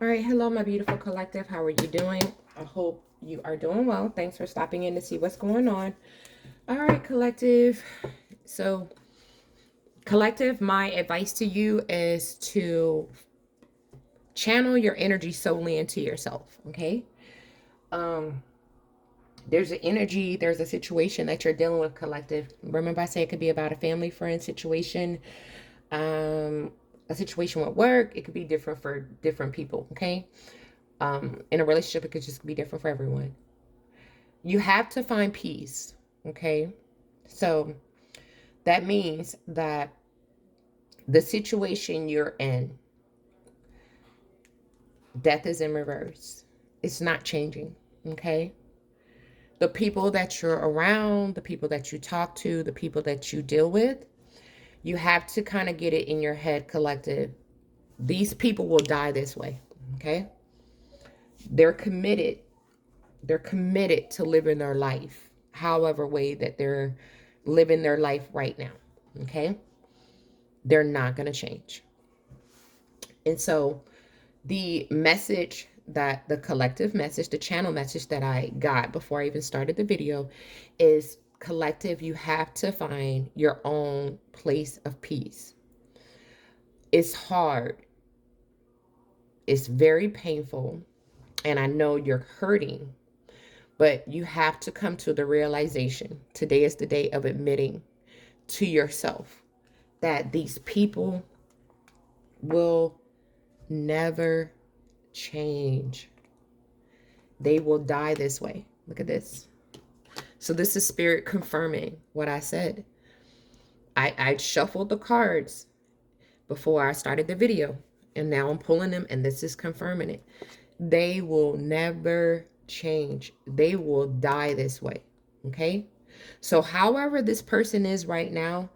All right, hello, my beautiful collective. How are you doing? I hope you are doing well. Thanks for stopping in to see what's going on. All right, collective. So, collective, my advice to you is to channel your energy solely into yourself, okay? Um, there's an energy, there's a situation that you're dealing with, collective. Remember, I say it could be about a family friend situation, um, a situation with work. It could be different for different people, okay? In a relationship, it could just be different for everyone. You have to find peace, okay? So that means that the situation you're in, death is in reverse. It's not changing, okay? The people that you're around, the people that you talk to, the people that you deal with, you have to kind of get it in your head, collective. These people will die this way, okay? They're committed. They're committed to living their life, however way that they're living their life right now, okay? They're not going to change. And so the message that the collective message, the channel message that I got before I even started the video is collective, you have to find your own place of peace. It's hard. It's very painful. And I know you're hurting, but you have to come to the realization. Today is the day of admitting to yourself that these people will never change. They will die this way. Look at this. So this is spirit confirming what I said. I shuffled the cards before I started the video, and now I'm pulling them, and this is confirming it. They will never change. They will die this way. Okay? So however this person is right now,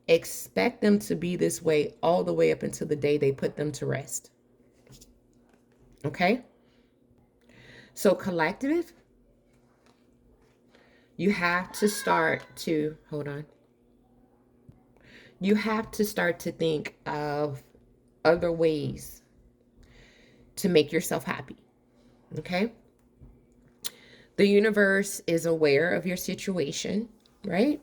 expect them to be this way all the way up until the day they put them to rest. Okay? So collective, you have to start to, hold on. You have to start to think of other ways to make yourself happy. Okay? The universe is aware of your situation, right?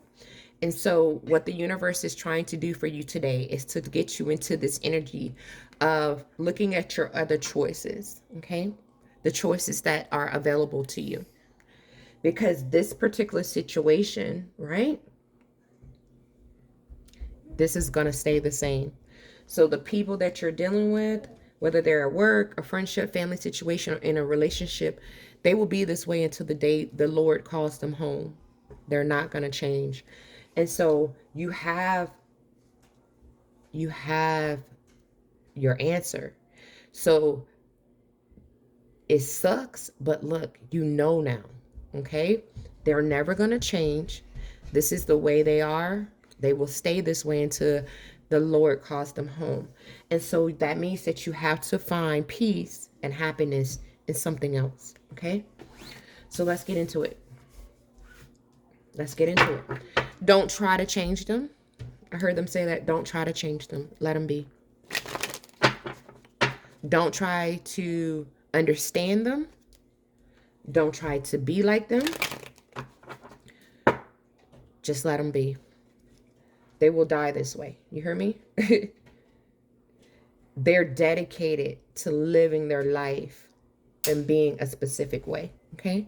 And so, what the universe is trying to do for you today is to get you into this energy of looking at your other choices, okay? The choices that are available to you. Because this particular situation, right? This is going to stay the same. So, the people that you're dealing with, whether they're at work, a friendship, family situation, or in a relationship, they will be this way until the day the Lord calls them home. They're not going to change. And so you have your answer. So it sucks, but look, you know now. Okay? They're never going to change. This is the way they are. They will stay this way until the Lord calls them home. And so that means that you have to find peace and happiness in something else. Okay? So let's get into it. Let's get into it. Don't try to change them. I heard them say that. Don't try to change them. Let them be. Don't try to understand them. Don't try to be like them. Just let them be. They will die this way. You hear me? They're dedicated to living their life and being a specific way. Okay?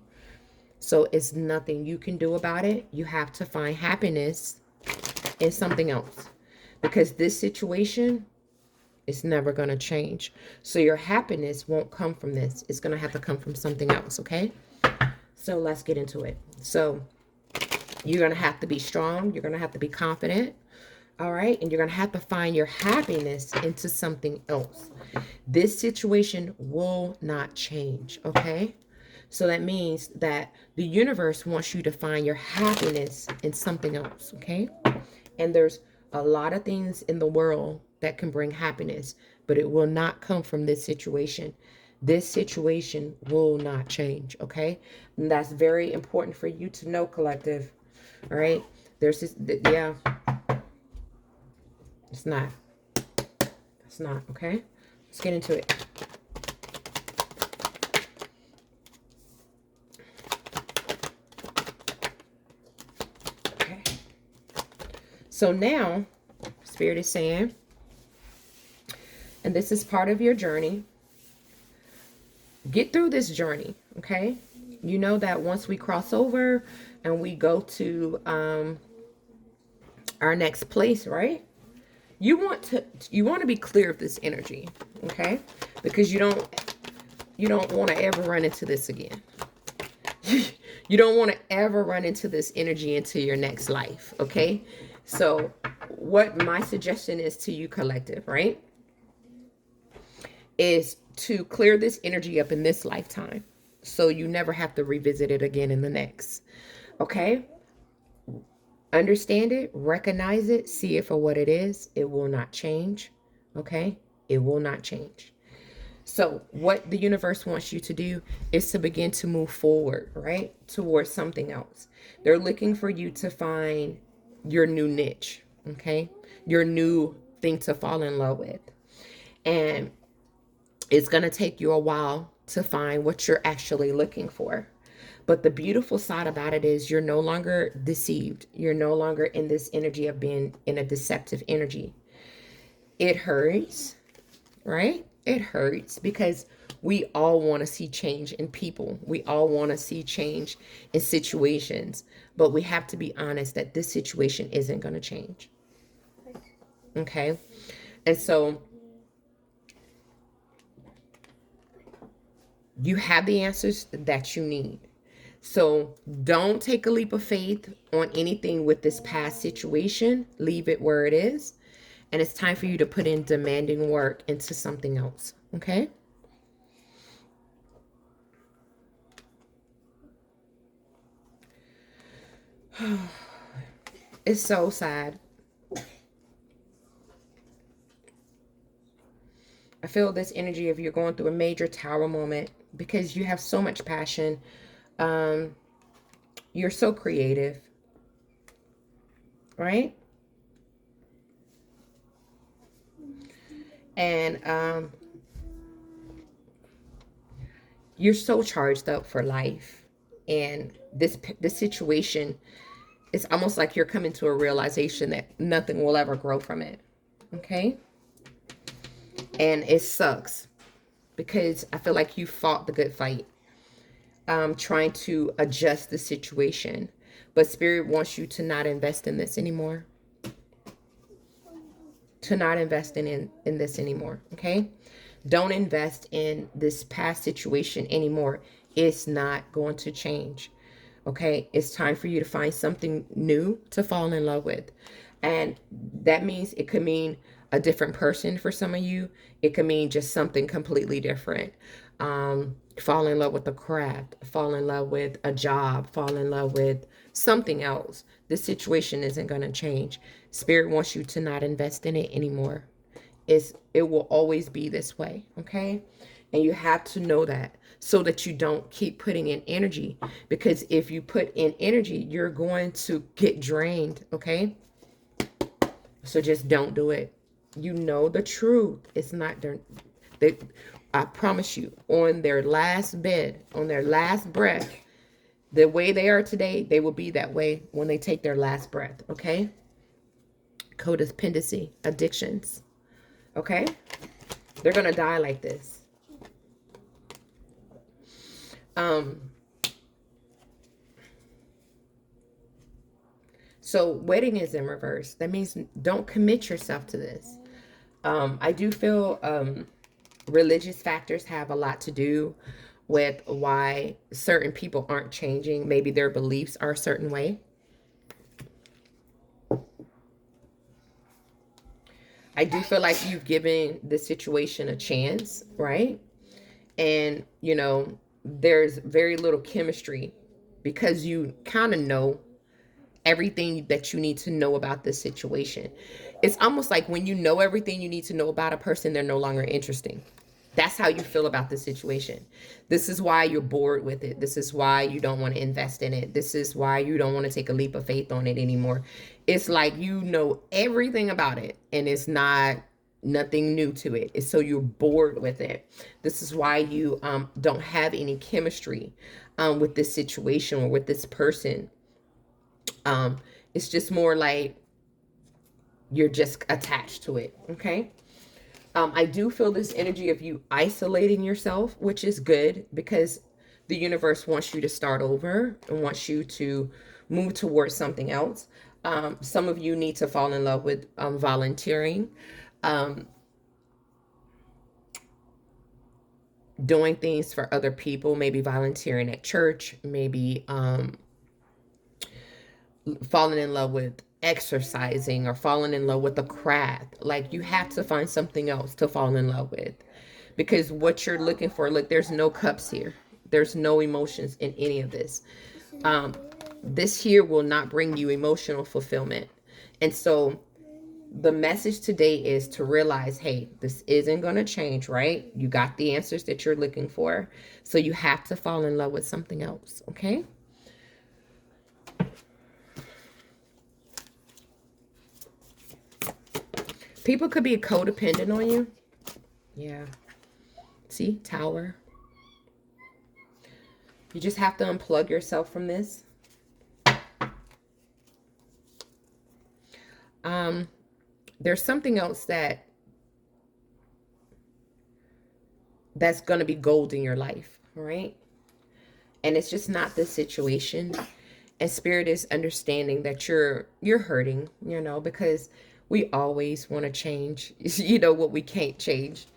So it's nothing you can do about it. You have to find happiness in something else. Because this situation is never going to change. So your happiness won't come from this. It's going to have to come from something else. Okay? So let's get into it. So you're going to have to be strong. You're going to have to be confident. All right. And you're going to have to find your happiness into something else. This situation will not change. Okay. So that means that the universe wants you to find your happiness in something else. Okay. And there's a lot of things in the world that can bring happiness, but it will not come from this situation. This situation will not change. Okay. And that's very important for you to know, collective. All right. There's this, yeah. It's not. It's not. Okay. Let's get into it. So now, Spirit is saying, and this is part of your journey, get through this journey, okay? You know that once we cross over and we go to our next place, right? You want to be clear of this energy, okay? Because you don't want to ever run into this again. You don't want to ever run into this energy into your next life, okay? So what my suggestion is to you, collective, right, is to clear this energy up in this lifetime so you never have to revisit it again in the next, okay? Understand it, recognize it, see it for what it is. It will not change, okay? It will not change. So what the universe wants you to do is to begin to move forward, right, towards something else. They're looking for you to find your new niche, okay, your new thing to fall in love with. And it's going to take you a while to find what you're actually looking for. But the beautiful side about it is you're no longer deceived. You're no longer in this energy of being in a deceptive energy. It hurts, right? It hurts because we all want to see change in people. We all want to see change in situations. But we have to be honest that this situation isn't going to change. Okay? And so you have the answers that you need. So don't take a leap of faith on anything with this past situation. Leave it where it is. And it's time for you to put in demanding work into something else. Okay? It's so sad. I feel this energy of you're going through a major tower moment because you have so much passion. You're so creative, right? And you're so charged up for life. And this situation, it's almost like you're coming to a realization that nothing will ever grow from it. Okay? And it sucks because I feel like you fought the good fight, trying to adjust the situation. But Spirit wants you to not invest in this anymore. To not invest in this anymore, okay? Don't invest in this past situation anymore. It's not going to change, okay? It's time for you to find something new to fall in love with. And that means it could mean a different person for some of you. It could mean just something completely different. Fall in love with a craft, fall in love with a job, fall in love with something else. This situation isn't going to change. Spirit wants you to not invest in it anymore. It will always be this way, okay? And you have to know that so that you don't keep putting in energy. Because if you put in energy, you're going to get drained, okay? So just don't do it. You know the truth. It's not I promise you, on their last bed, on their last breath, the way they are today, they will be that way when they take their last breath, okay? Codependency, addictions, okay? They're going to die like this. So wedding is in reverse. That means don't commit yourself to this. I do feel religious factors have a lot to do with why certain people aren't changing. Maybe their beliefs are a certain way. I do feel like you've given the situation a chance, right? And, you know, there's very little chemistry because you kind of know everything that you need to know about this situation. It's almost like when you know everything you need to know about a person, they're no longer interesting. That's how you feel about the situation. This is why you're bored with it. This is why you don't want to invest in it. This is why you don't want to take a leap of faith on it anymore. It's like you know everything about it and it's nothing new to it. It's so you're bored with it. This is why you don't have any chemistry with this situation or with this person. It's just more like You're just attached to it. Okay. I do feel this energy of you isolating yourself, which is good because the universe wants you to start over and wants you to move towards something else. Some of you need to fall in love with volunteering, um, doing things for other people, maybe volunteering at church, maybe falling in love with exercising or falling in love with a craft. Like, you have to find something else to fall in love with, because what you're looking for, look, there's no cups here, there's no emotions in any of this. This here will not bring you emotional fulfillment. And so the message today is to realize, hey, this isn't going to change, right? You got the answers that you're looking for, so you have to fall in love with something else. Okay. People could be codependent on you. Yeah. See, Tower. You just have to unplug yourself from this. There's something else that's going to be gold in your life, right? And it's just not this situation. And Spirit is understanding that you're hurting, because we always want to change, what we can't change.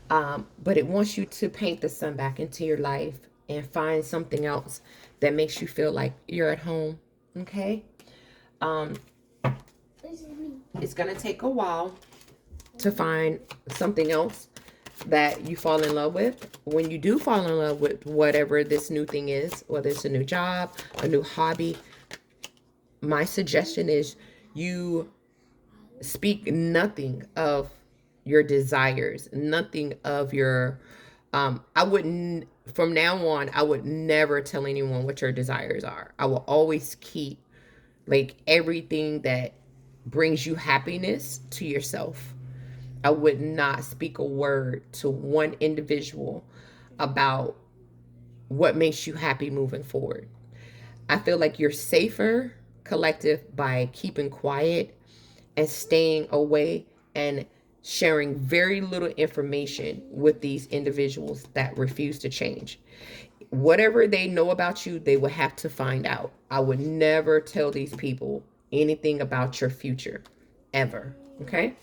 But it wants you to paint the sun back into your life and find something else that makes you feel like you're at home. Okay. It's going to take a while to find something else that you fall in love with. When you do fall in love with whatever this new thing is, whether it's a new job, a new hobby, my suggestion is you speak nothing of your desires, nothing of your, I wouldn't, from now on, I would never tell anyone what your desires are. I will always keep like everything that brings you happiness to yourself. I would not speak a word to one individual about what makes you happy moving forward. I feel like you're safer, collective, by keeping quiet and staying away and sharing very little information with these individuals that refuse to change. Whatever they know about you, they will have to find out. I would never tell these people anything about your future, ever. Okay?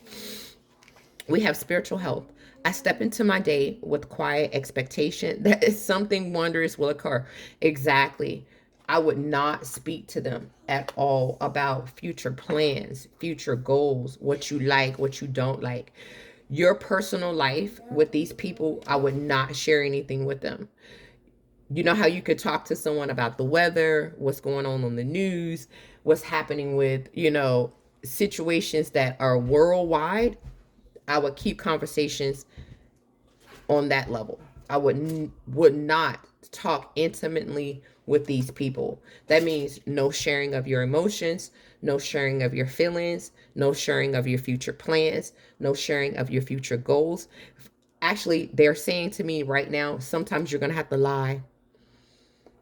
We have spiritual health. I step into my day with quiet expectation that something wondrous will occur. Exactly. I would not speak to them at all about future plans, future goals, what you like, what you don't like. Your personal life with these people, I would not share anything with them. You know how you could talk to someone about the weather, what's going on the news, what's happening with, situations that are worldwide. I would keep conversations on that level. I would not talk intimately with these people. That means no sharing of your emotions, no sharing of your feelings, no sharing of your future plans, no sharing of your future goals. Actually, they're saying to me right now, sometimes you're going to have to lie.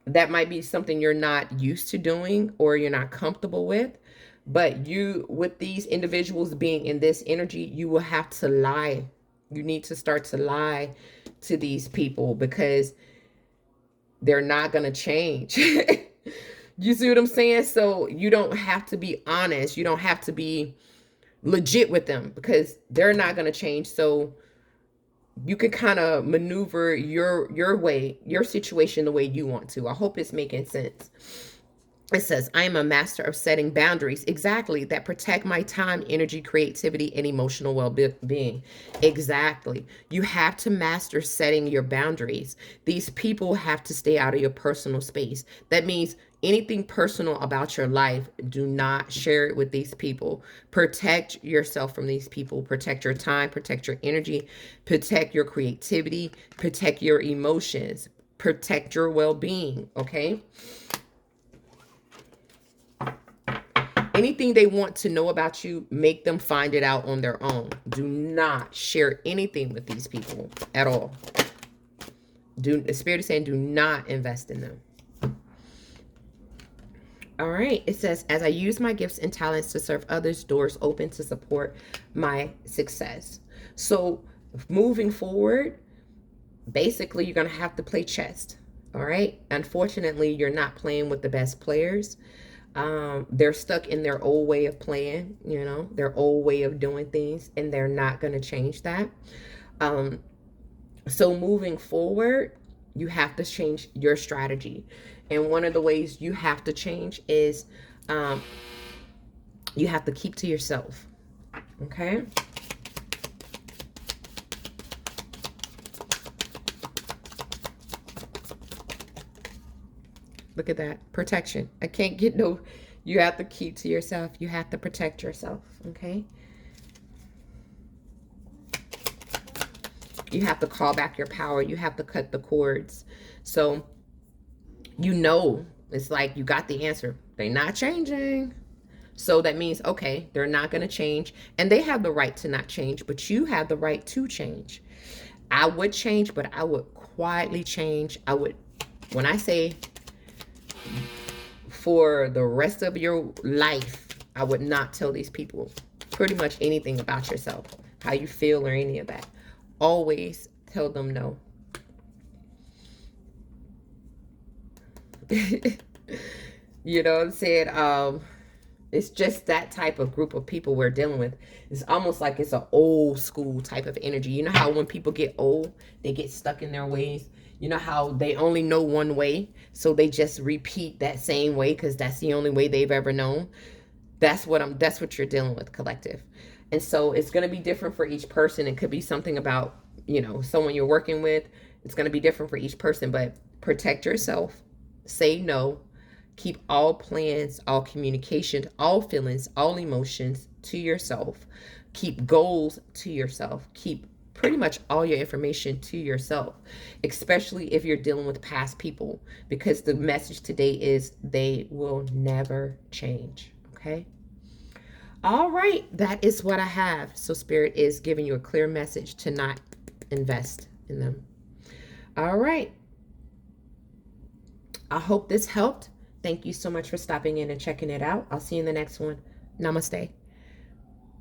That might be something you're not used to doing or you're not comfortable with. But you, with these individuals being in this energy, you will have to lie. You need to start to lie to these people because they're not going to change. You see what I'm saying? So you don't have to be honest. You don't have to be legit with them because they're not going to change. So you can kind of maneuver your way, your situation the way you want to. I hope it's making sense. It says, I am a master of setting boundaries. Exactly. That protect my time, energy, creativity, and emotional well-being. Exactly. You have to master setting your boundaries. These people have to stay out of your personal space. That means anything personal about your life, do not share it with these people. Protect yourself from these people. Protect your time, protect your energy, protect your creativity, protect your emotions, protect your well-being. Okay. Anything they want to know about you, make them find it out on their own. Do not share anything with these people at all. The Spirit is saying do not invest in them. All right. It says, as I use my gifts and talents to serve others, doors open to support my success. So moving forward, basically, you're going to have to play chess. All right. Unfortunately, you're not playing with the best players. They're stuck in their old way of playing, you know, their old way of doing things, and they're not going to change that. So moving forward, you have to change your strategy. And one of the ways you have to change is you have to keep to yourself. Okay. Look at that. Protection. I can't get no, you have to keep to yourself. You have to protect yourself. Okay. You have to call back your power. You have to cut the cords. So, you know, it's like you got the answer. They're not changing. So that means, okay, they're not going to change. And they have the right to not change, but you have the right to change. I would change, but I would quietly change. I would, when I say for the rest of your life, I would not tell these people pretty much anything about yourself, how you feel or any of that. Always tell them no. You know what I'm saying? It's just that type of group of people we're dealing with. It's almost like it's an old school type of energy. You know how when people get old, they get stuck in their ways? You know how they only know one way, so they just repeat that same way because that's the only way they've ever known. That's what you're dealing with, collective. And so it's going to be different for each person. It could be something about, you know, someone you're working with. It's going to be different for each person, but protect yourself. Say no. Keep all plans, all communication, all feelings, all emotions to yourself. Keep goals to yourself. Keep pretty much all your information to yourself, especially if you're dealing with past people, because the message today is they will never change. Okay. All right. That is what I have. So Spirit is giving you a clear message to not invest in them. All right. I hope this helped. Thank you so much for stopping in and checking it out. I'll see you in the next one. Namaste.